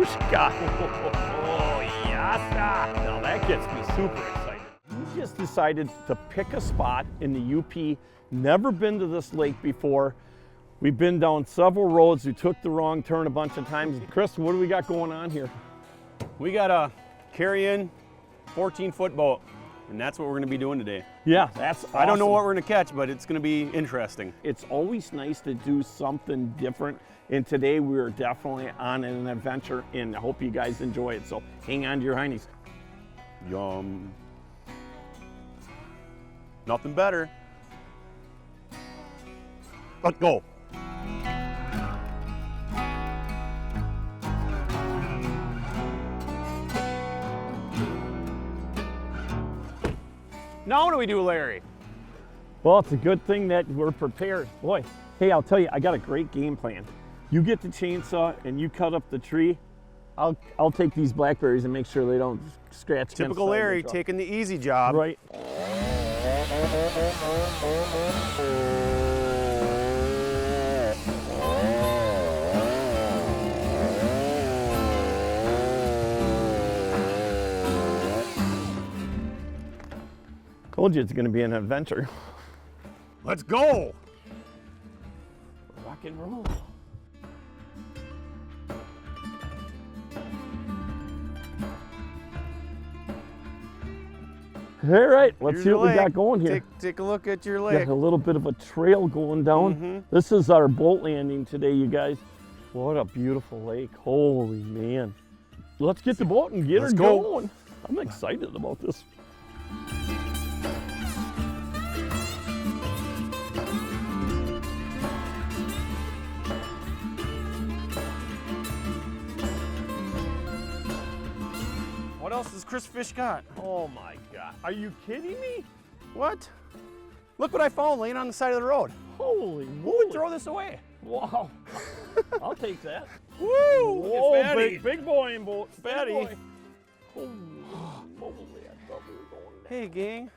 Fishka. Oh, yes. Now that gets me super excited. We just decided to pick a spot in the UP. Never been to this lake before. We've been down several roads. We took the wrong turn a bunch of times. Chris, what do we got going on here? We got a carry-in 14-foot boat, and that's what we're going to be doing today. Yeah, that's awesome. I don't know what we're going to catch, but it's going to be interesting. It's always nice to do something different, and today we are definitely on an adventure, and I hope you guys enjoy it. So hang on to your heinies. Yum. Nothing better. Let's go. Now what do we do, Larry? Well, it's a good thing that we're prepared. Boy, hey, I'll tell you, I got a great game plan. You get the chainsaw and you cut up the tree. I'll take these blackberries and make sure they don't scratch. Typical Larry, taking the easy job. Right. Told you it's going to be an adventure. Let's go. Rock and roll. All right, let's see what we got going here. Take a look at your lake. Got a little bit of a trail going down. This is our boat landing today, you guys. What a beautiful lake. Holy man. Let's get the boat and get her going. I'm excited about this. What else does Chris Fish got? Oh my God. Are you kidding me? What? Look what I found laying on the side of the road. Holy Who moly. would throw this away? Wow. I'll take that. Woo! Whoa, Look at Fatty. big boy and boat. Fatty. Holy moly, I thought we were going down. Hey, gang.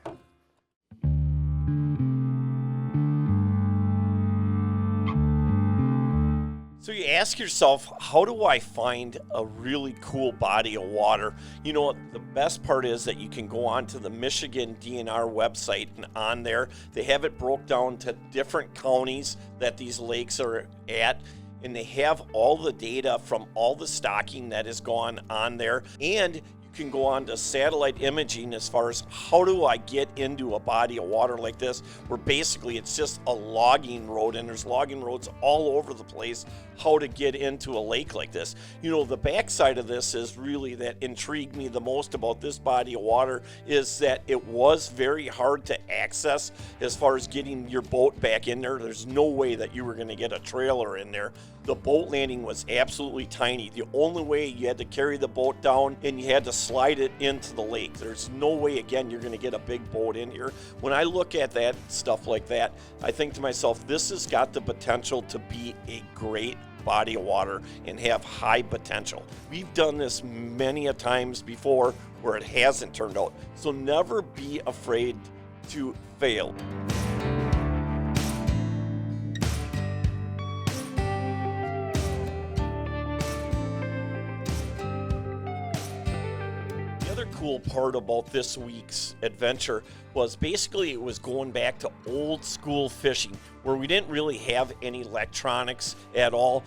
So you ask yourself, how do I find a really cool body of water? You know, the best part is that you can go onto the Michigan DNR website, and on there, they have it broke down to different counties that these lakes are at, and they have all the data from all the stocking that has gone on there, and you can go on to satellite imaging as far as how do I get into a body of water like this, where basically it's just a logging road, and there's logging roads all over the place, how to get into a lake like this. You know, the backside of this is really that intrigued me the most about this body of water is that it was very hard to access as far as getting your boat back in there. There's no way that you were going to get a trailer in there. The boat landing was absolutely tiny. The only way, you had to carry the boat down and you had to slide it into the lake. There's no way, again, you're going to get a big boat in here. When I look at that stuff like that, I think to myself, this has got the potential to be a great body of water and have high potential. We've done this many a times before where it hasn't turned out. So never be afraid to fail. Cool part about this week's adventure was basically it was going back to old school fishing where we didn't really have any electronics at all.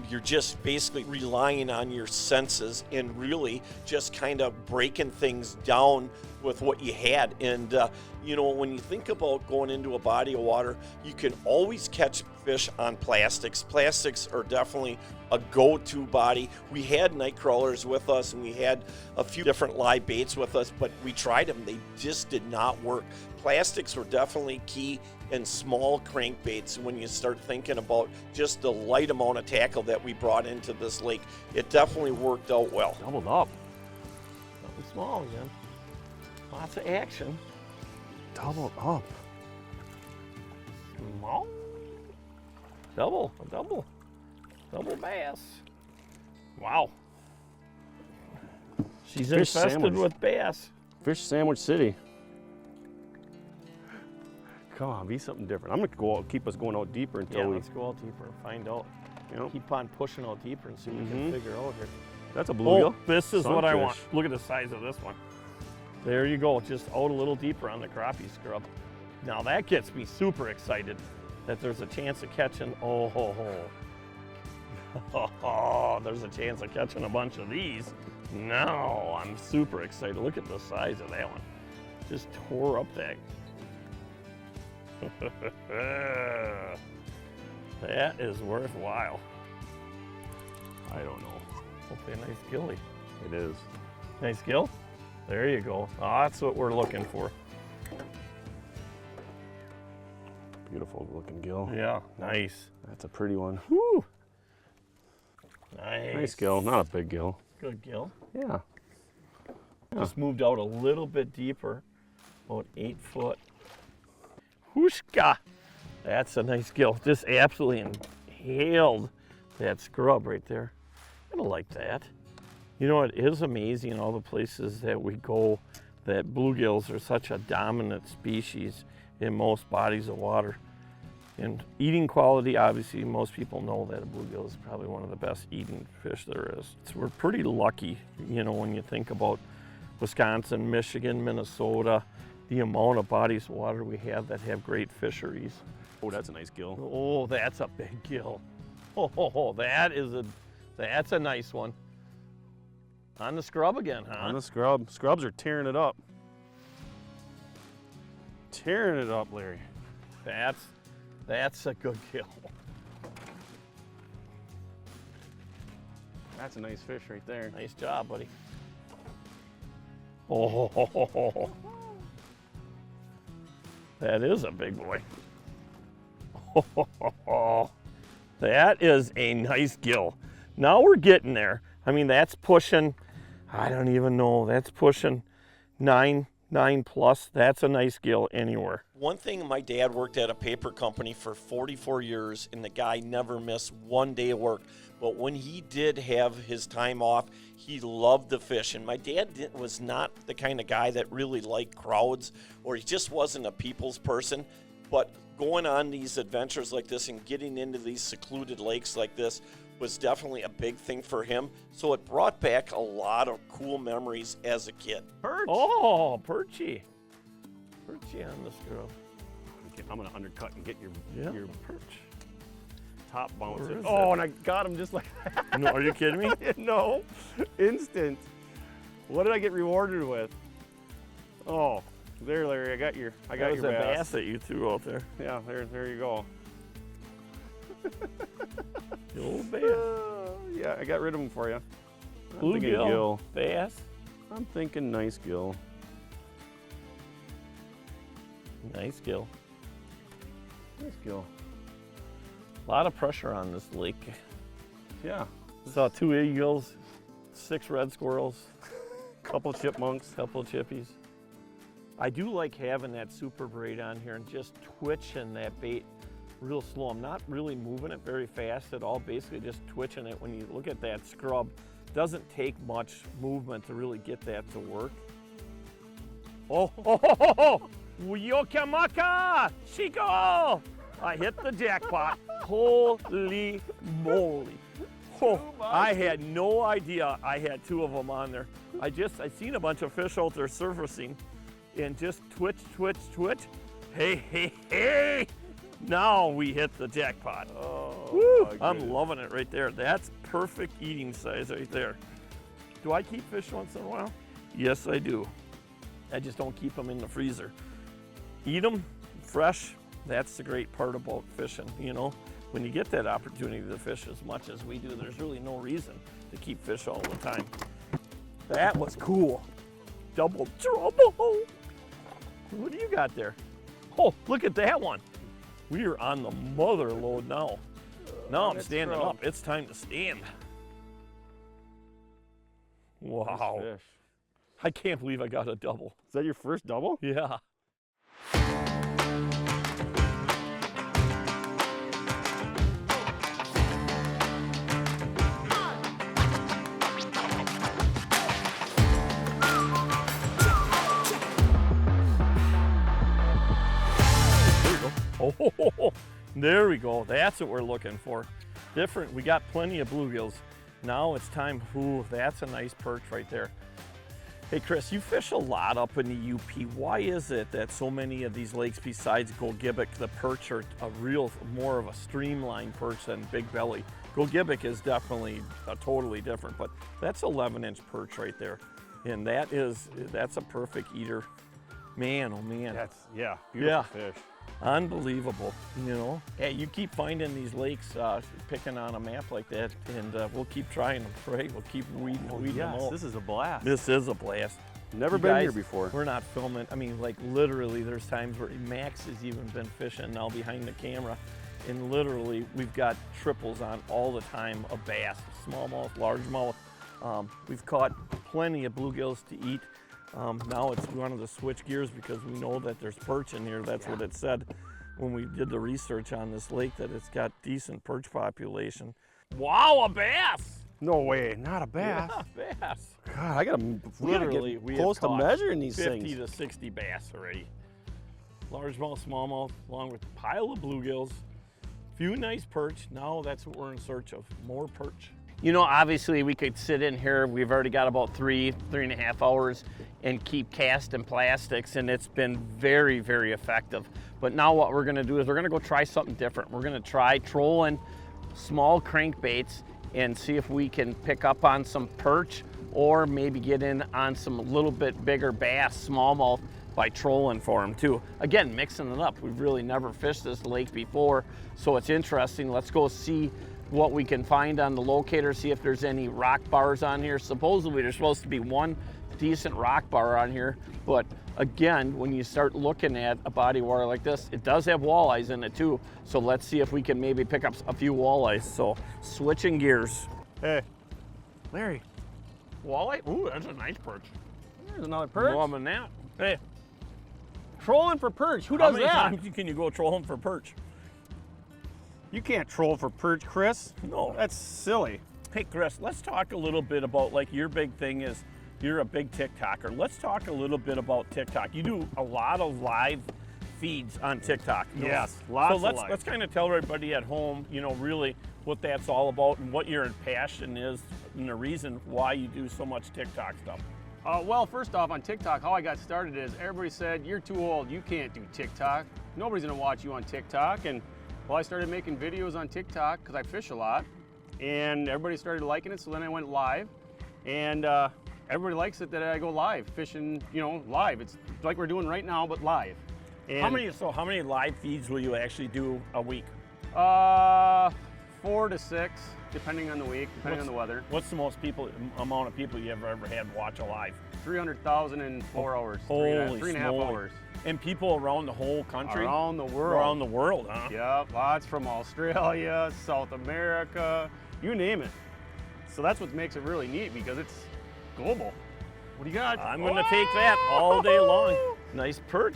You're just basically relying on your senses and really just kind of breaking things down with what you had. And you know, when you think about going into a body of water, you can always catch fish on plastics. Plastics are definitely a go-to body. We had night crawlers with us and we had a few different live baits with us, but we tried them. They just did not work. Plastics were definitely key, and small crankbaits. When you start thinking about just the light amount of tackle that we brought into this lake, it definitely worked out well. Doubled up. Something small again. Lots of action. Doubled up. Small. Double bass. Wow. She's Fish infested sandwich. with bass. Fish Sandwich City. Come on, be something different. I'm gonna go out, keep us going out deeper until Yeah, we. let's go out deeper and find out. You know, Keep on pushing out deeper and see what we can figure out here. That's a bluegill. Oh, this is what I want. Sunfish. Look at the size of this one. There you go, just out a little deeper on the crappie scrub. Now that gets me super excited that there's a chance of catching, there's a chance of catching a bunch of these. Now I'm super excited. Look at the size of that one. Just tore up that. That is worthwhile. I don't know. Hopefully a nice gilly. It is. Nice gill? There you go. Oh, that's what we're looking for. Beautiful looking gill. Yeah, nice. That's a pretty one. Woo! Nice. Nice gill, not a big gill. Good gill. Yeah. Just moved out a little bit deeper, about 8 foot. Whooshka! That's a nice gill. Just absolutely inhaled that scrub right there. I don't like that. You know, it is amazing all the places that we go that bluegills are such a dominant species in most bodies of water. And eating quality, obviously, most people know that a bluegill is probably one of the best eating fish there is. So we're pretty lucky, you know, when you think about Wisconsin, Michigan, Minnesota, the amount of bodies of water we have that have great fisheries. Oh, that's a nice gill. Oh, that's a big gill. Oh, that's a nice one. On the scrub again, huh? On the scrub. Scrubs are tearing it up. Tearing it up, Larry. That's a good gill. That's a nice fish right there. Nice job, buddy. Oh, that is a big boy. Oh, that is a nice gill. Now we're getting there. I mean, that's pushing, I don't even know, that's pushing 9 plus. That's a nice gill anywhere. One thing, my dad worked at a paper company for 44 years, and the guy never missed one day of work. But when he did have his time off, he loved the fish. And my dad was not the kind of guy that really liked crowds, or he just wasn't a people's person. But going on these adventures like this and getting into these secluded lakes like this was definitely a big thing for him. So it brought back a lot of cool memories as a kid. Perch. Oh, perchy. Perchy on the scrub. I'm going to undercut and get your perch. top bounce. Where is Oh, it? and I got him just like that. No, are you kidding me? No. Instant. What did I get rewarded with? Oh, there, Larry. I got your That was a bass. bass that you threw out there. Yeah, there you go. The old bass. Yeah, I got rid of him for you. I'm thinking Bluegill. gill. Bass. I'm thinking nice gill. Nice gill. Nice gill. A lot of pressure on this lake. Yeah. Saw 2 eagles, 6 red squirrels, Couple chipmunks. couple chippies. I do like having that super braid on here and just twitching that bait real slow. I'm not really moving it very fast at all, basically just twitching it. When you look at that scrub, doesn't take much movement to really get that to work. Oh, Yokamaka, Chico! I hit the jackpot. Holy moly. Oh, I had no idea I had 2 of them on there. I seen a bunch of fish out there surfacing and just twitch. Hey. Now we hit the jackpot. Oh, Woo, my I'm goodness. loving it right there. That's perfect eating size right there. Do I keep fish once in a while? Yes, I do. I just don't keep them in the freezer. Eat them fresh. That's the great part about fishing, you know. When you get that opportunity to fish as much as we do, there's really no reason to keep fish all the time. That was cool. Double trouble. What do you got there? Oh, look at that one. We are on the mother load now. Now I'm standing up. It's time to stand. Wow. Nice fish. I can't believe I got a double. Is that your first double? Yeah. Oh, there we go. That's what we're looking for. Different. We got plenty of bluegills. now it's time. Ooh, that's a nice perch right there. Hey Chris, you fish a lot up in the UP. Why is it that so many of these lakes besides Gogebic, the perch are a real, more of a streamlined perch than Big Belly? Gogebic is definitely totally different, but that's 11-inch perch right there. And that's a perfect eater. Man, oh man. That's, yeah, beautiful fish. Unbelievable, you know. Hey, you keep finding these lakes, picking on a map like that, and we'll keep trying them, right? We'll keep weeding them out. This is a blast. This is a blast. Never been here before. We're not filming. I mean, like literally, there's times where Max has even been fishing now behind the camera, and literally we've got triples on all the time of bass, smallmouth, largemouth. We've caught plenty of bluegills to eat. Now we wanted to switch gears because we know that there's perch in here. That's what it said when we did the research on this lake, that it's got decent perch population. Wow, a bass! No way, not a bass. Yeah, bass. God, we gotta get close to measuring these 50 things. 50 to 60 bass already. Largemouth, smallmouth, along with a pile of bluegills. Few nice perch. Now that's what we're in search of, more perch. You know, obviously we could sit in here. We've already got about 3.5 hours and keep casting plastics, and it's been very, very effective. But now what we're gonna do is we're gonna go try something different. We're gonna try trolling small crankbaits and see if we can pick up on some perch or maybe get in on some little bit bigger bass, smallmouth, by trolling for them too. Again, mixing it up. We've really never fished this lake before, so it's interesting. Let's go see what we can find on the locator, see if there's any rock bars on here. Supposedly there's supposed to be one decent rock bar on here, but again, when you start looking at a body of water like this, it does have walleyes in it too. So let's see if we can maybe pick up a few walleyes. So switching gears. Hey, Larry. Walleye? Ooh, that's a nice perch. There's another perch. More than that. Hey, Trolling for perch. Who how does many that? times can you go trolling for perch? You can't troll for perch, Chris. No. That's silly. Hey Chris, let's talk a little bit about, like, your big thing is you're a big TikToker. Let's talk a little bit about TikTok. You do a lot of live feeds on TikTok. Yes, lots so of live. let's kind of tell everybody at home, you know, really what that's all about and what your passion is and the reason why you do so much TikTok stuff. Well, first off, on TikTok, how I got started is everybody said, you're too old, you can't do TikTok. Nobody's gonna watch you on TikTok. And well, I started making videos on TikTok because I fish a lot, and everybody started liking it, so then I went live. And everybody likes it that I go live, fishing, you know, live. It's like we're doing right now, but live. And How many live feeds will you actually do a week? 4 to 6, depending on the week, depending on the weather. What's the most amount of people you ever had watch a live? 300,000 in 4 hours. Holy 3.5 smoly. hours. And people around the whole country? Around the world. Around the world, huh? Yep, lots from Australia, South America, you name it. So that's what makes it really neat, because it's global. What do you got? I'm gonna take that all day long. Nice perch.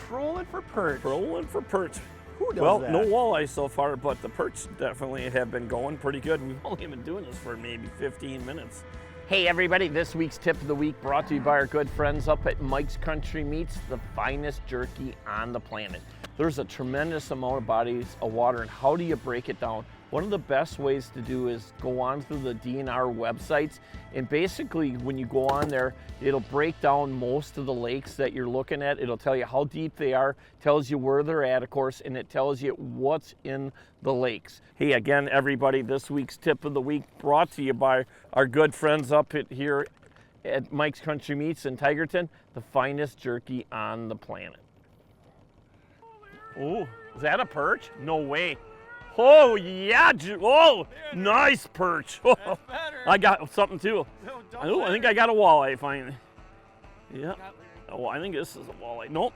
Trolling for perch. Trolling for perch. Who does Well, that? no walleye so far, but the perch definitely have been going pretty good. We've only been doing this for maybe 15 minutes. Hey everybody, this week's tip of the week brought to you by our good friends up at Mike's Country Meats, the finest jerky on the planet. There's a tremendous amount of bodies of water, and how do you break it down? One of the best ways to do is go on through the DNR websites, and basically when you go on there, it'll break down most of the lakes that you're looking at. It'll tell you how deep they are, tells you where they're at, of course, and it tells you what's in the lakes. Hey, again, everybody, this week's tip of the week brought to you by our good friends up here at Mike's Country Meats in Tigerton, the finest jerky on the planet. Oh, is that a perch? No way. Oh, yeah. Oh, nice perch. Oh, I got something too. Oh, I think I got a walleye finally. Yeah. Oh, I think this is a walleye. Nope.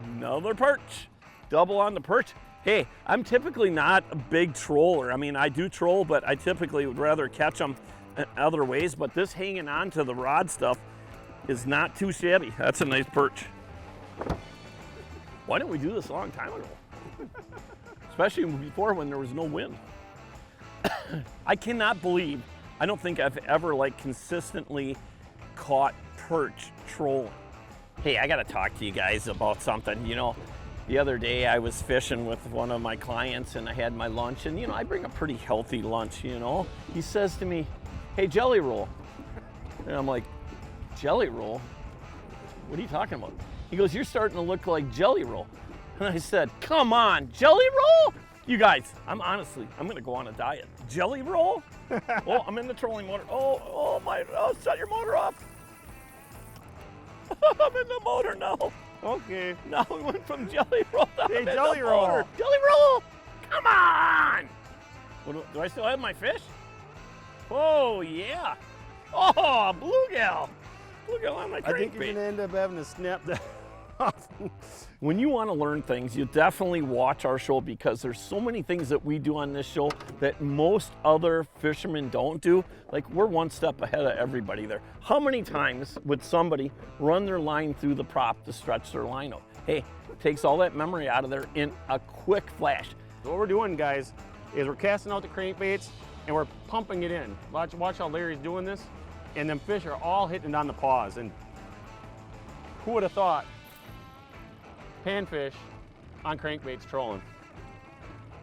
Another perch. Double on the perch. Hey, I'm typically not a big troller. I mean, I do troll, but I typically would rather catch them other ways. But this hanging on to the rod stuff is not too shabby. That's a nice perch. Why didn't we do this a long time ago? Especially before when there was no wind. I cannot believe, I don't think I've ever like consistently caught perch trolling. Hey, I gotta talk to you guys about something. You know, The other day I was fishing with one of my clients and I had my lunch, and you know, I bring a pretty healthy lunch, you know. He says to me, "Hey, jelly roll." And I'm like, "Jelly roll? What are you talking about?" He goes, "You're starting to look like Jelly Roll." And I said, "Come on, Jelly Roll?" You guys, I'm gonna go on a diet. Jelly Roll? Oh, I'm in the trolling motor. Oh, shut your motor off. I'm in the motor now. Okay. Now we went from Jelly Roll to Hey, Jelly Roll. Jelly Roll, come on. Do I still have my fish? Oh, yeah. Oh, bluegill. Bluegill on my I think crankbait. you're gonna end up having to snap that off. When you want to learn things, you definitely watch our show, because there's so many things that we do on this show that most other fishermen don't do. Like, we're one step ahead of everybody there. How many times would somebody run their line through the prop to stretch their line out? Hey, it takes all that memory out of there in a quick flash. So what we're doing, guys, is we're casting out the crankbaits and we're pumping it in. Watch how Larry's doing this, and them fish are all hitting on the paws. And who would have thought panfish on crankbaits trolling?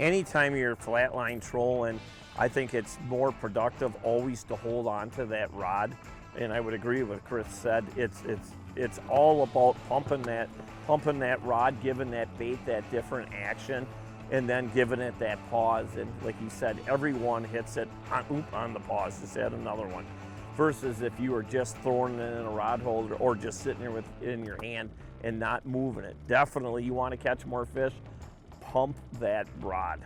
Anytime you're flatline trolling, I think it's more productive always to hold on to that rod. And I would agree with what Chris said. It's all about pumping that rod, giving that bait that different action, and then giving it that pause. And like you said, everyone hits it on the pause. Just add another one. Versus if you were just throwing it in a rod holder or just sitting there in your hand and not moving it. Definitely, you want to catch more fish, pump that rod.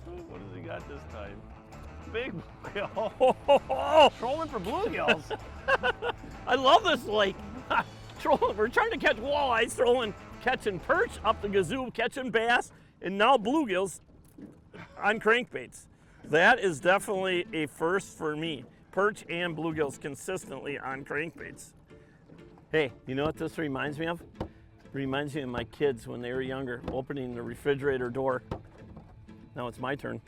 What has he got this time? Big bluegill. Trolling for bluegills. I love this lake. Trolling. We're trying to catch walleyes, catching perch up the gazoo, catching bass, and now bluegills on crankbaits. That is definitely a first for me. Perch and bluegills consistently on crankbaits. Hey, you know what this reminds me of? It reminds me of my kids when they were younger, opening the refrigerator door. Now it's my turn.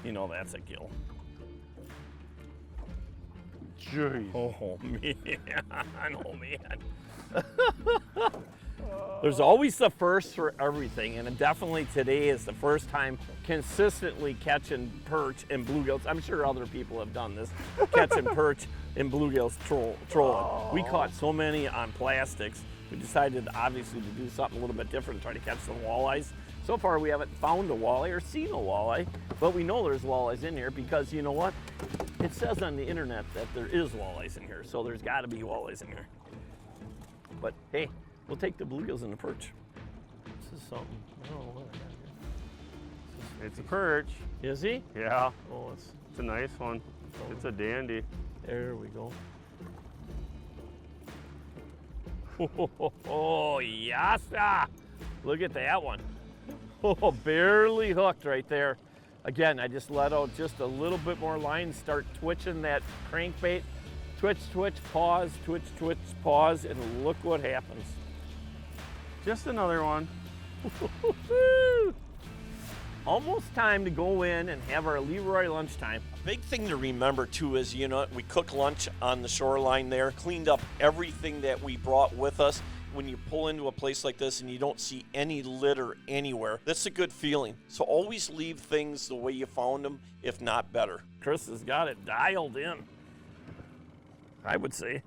You know that's a gill. Jeez. Oh man, oh man. There's always the first for everything, and definitely today is the first time consistently catching perch and bluegills. I'm sure other people have done this, catching perch and bluegills trolling. We caught so many on plastics. We decided obviously to do something a little bit different, try to catch some walleyes. So far we haven't found a walleye or seen a walleye, but we know there's walleyes in here because you know what? It says on the internet that there is walleyes in here, so there's got to be walleyes in here. But hey, we'll take the bluegills and the perch. This is something. I don't know what I got here. It's a perch. Is he? Yeah. Oh, It's a nice one. It's a dandy. there we go. Oh, yassa! Look at that one. Oh, barely hooked right there. Again, I just let out just a little bit more line, start twitching that crankbait. Twitch, twitch, pause, twitch, twitch, pause, and look what happens. Just another one. Almost time to go in and have our Leroy lunchtime. Big thing to remember too is, you know, we cooked lunch on the shoreline there, cleaned up everything that we brought with us. When you pull into a place like this and you don't see any litter anywhere, that's a good feeling. So always leave things the way you found them, if not better. Chris has got it dialed in, I would say.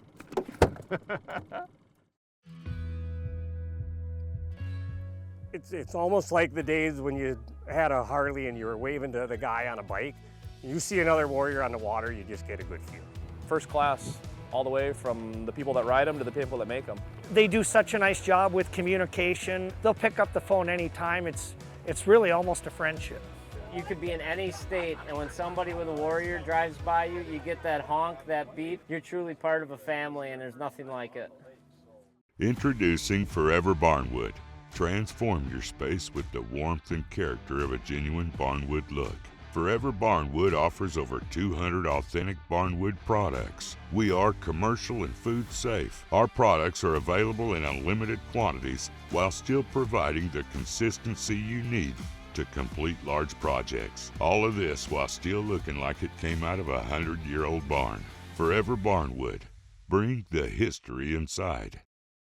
It's almost like the days when you had a Harley and you were waving to the guy on a bike. You see another warrior on the water, you just get a good feel. First class, all the way from the people that ride them to the people that make them. They do such a nice job with communication. They'll pick up the phone anytime. It's really almost a friendship. You could be in any state, and when somebody with a warrior drives by you, you get that honk, that beep. You're truly part of a family, and there's nothing like it. Introducing Forever Barnwood. Transform your space with the warmth and character of a genuine barnwood look. Forever Barnwood offers over 200 authentic barnwood products. We are commercial and food safe. Our products are available in unlimited quantities while still providing the consistency you need. to complete large projects. All of this while still looking like it came out of a 100-year-old barn. Forever Barnwood. Bring the history inside.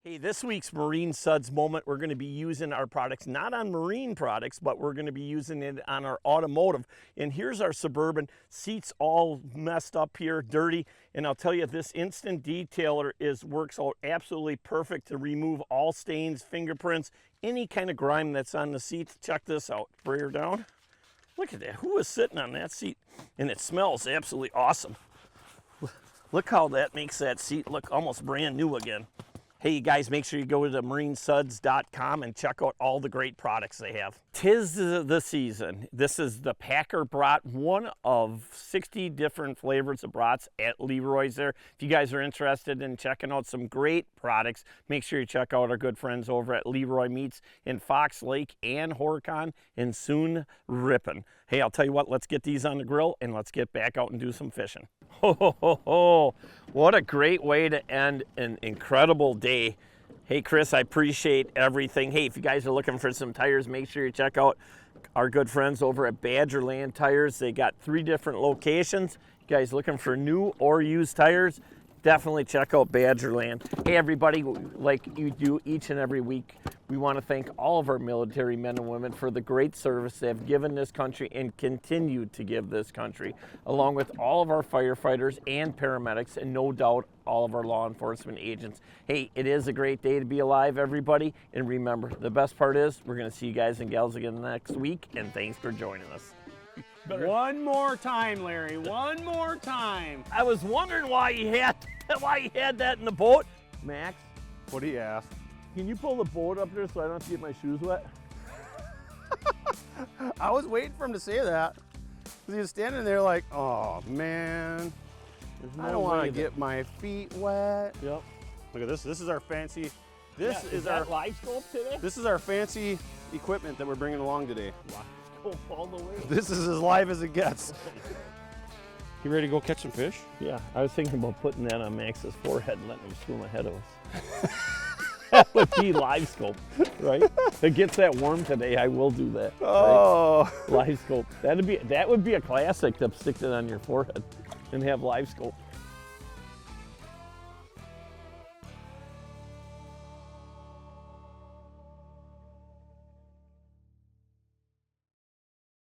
Hey, this week's Marine Suds moment, we're going to be using our products, not on marine products, but we're going to be using it on our automotive. And here's our Suburban. Seats all messed up here, dirty. And I'll tell you, this instant detailer works out absolutely perfect to remove all stains, fingerprints, any kind of grime that's on the seats. Check this out. Bring her down. Look at that. Who is sitting on that seat? And it smells absolutely awesome. Look how that makes that seat look almost brand new again. Hey, you guys, make sure you go to marinesuds.com and check out all the great products they have. 'Tis the season. This is the Packer Brat, one of 60 different flavors of brats at Leroy's there. If you guys are interested in checking out some great products, make sure you check out our good friends over at Leroy Meats in Fox Lake and Horicon and soon Ripon. Hey, I'll tell you what, let's get these on the grill and let's get back out and do some fishing. Ho, ho, ho, ho. What a great way to end an incredible day. Hey, Chris, I appreciate everything. Hey, if you guys are looking for some tires, make sure you check out our good friends over at Badgerland Tires. They got 3 different locations. You guys looking for new or used tires, definitely check out Badgerland. Hey, everybody, like you do each and every week, we want to thank all of our military men and women for the great service they have given this country and continue to give this country, along with all of our firefighters and paramedics, and no doubt all of our law enforcement agents. Hey, it is a great day to be alive, everybody. And remember, the best part is we're going to see you guys and gals again next week, and thanks for joining us. One more time, Larry. One more time. I was wondering why you had that in the boat. Max, What do you ask? can you pull the boat up there so I don't have to get my shoes wet? I was waiting for him to say that. Because he was standing there like, oh man, I don't want to get my feet wet. Yep. Look at this. This is our fancy. This is our our live scope today. This is our fancy equipment that we're bringing along today. Live scope all the way. This is as live as it gets. You ready to go catch some fish? Yeah, I was thinking about putting that on Max's forehead and letting him swim ahead of us. That would be live scope, right? If it gets that warm today, I will do that. Oh. Right? Live scope. That would be a classic to stick it on your forehead and have live scope.